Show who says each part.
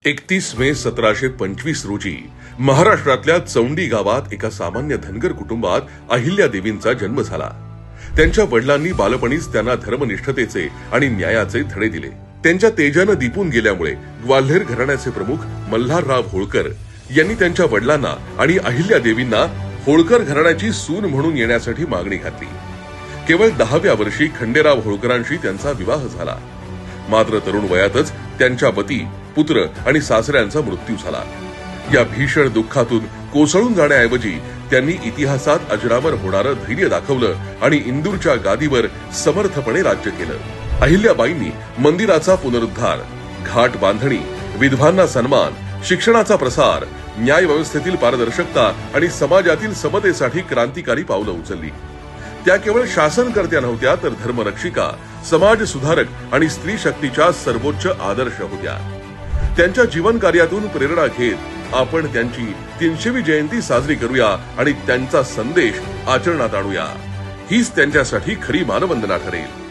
Speaker 1: 31 मे 1725 रोजी महाराष्ट्रातल्या चौंडी गावात एका सामान्य धनगर कुटुंबात अहिल्यादेवींचा जन्म झाला. त्यांच्या वडिलांनी बालपणीच त्यांना धर्मनिष्ठतेचे आणि न्यायाचे धडे दिले. त्यांच्या तेजानं दिपून गेल्यामुळे ग्वाल्हेर घराण्याचे प्रमुख मल्हारराव होळकर यांनी त्यांच्या वडिलांना आणि अहिल्यादेवींना होळकर घराण्याची सून म्हणून येण्यासाठी मागणी घातली. केवळ 10व्या वर्षी खंडेराव होळकरांशी त्यांचा विवाह झाला. मात्र तरुण वयातच त्यांच्या पती, पुत्र आणि सासऱ्यांचा मृत्यू झाला. या भीषण दुःखातून कोसळून जाण्याऐवजी त्यांनी इतिहासात अजरामर होणारं धैर्य दाखवलं आणि इंदूरच्या गादीवर समर्थपणे राज्य केलं. अहिल्याबाईंनी मंदिराचा पुनरुद्धार, घाट बांधणी, विधवांना सन्मान, शिक्षणाचा प्रसार, न्याय व्यवस्थेतील पारदर्शकता आणि समाजातील समतेसाठी क्रांतिकारी पावलं उचलली. त्या केवळ शासनकर्त्या नव्हत्या तर धर्मरक्षिका, समाज सुधारक आणि स्त्री शक्तीच्या सर्वोच्च आदर्श होत्या. त्यांच्या जीवन कार्यातून प्रेरणा घेत आपण त्यांची 300वी जयंती साजरी करूया आणि त्यांचा संदेश आचरणात आणूया. हीच त्यांच्यासाठी खरी मानवंदना ठरेल.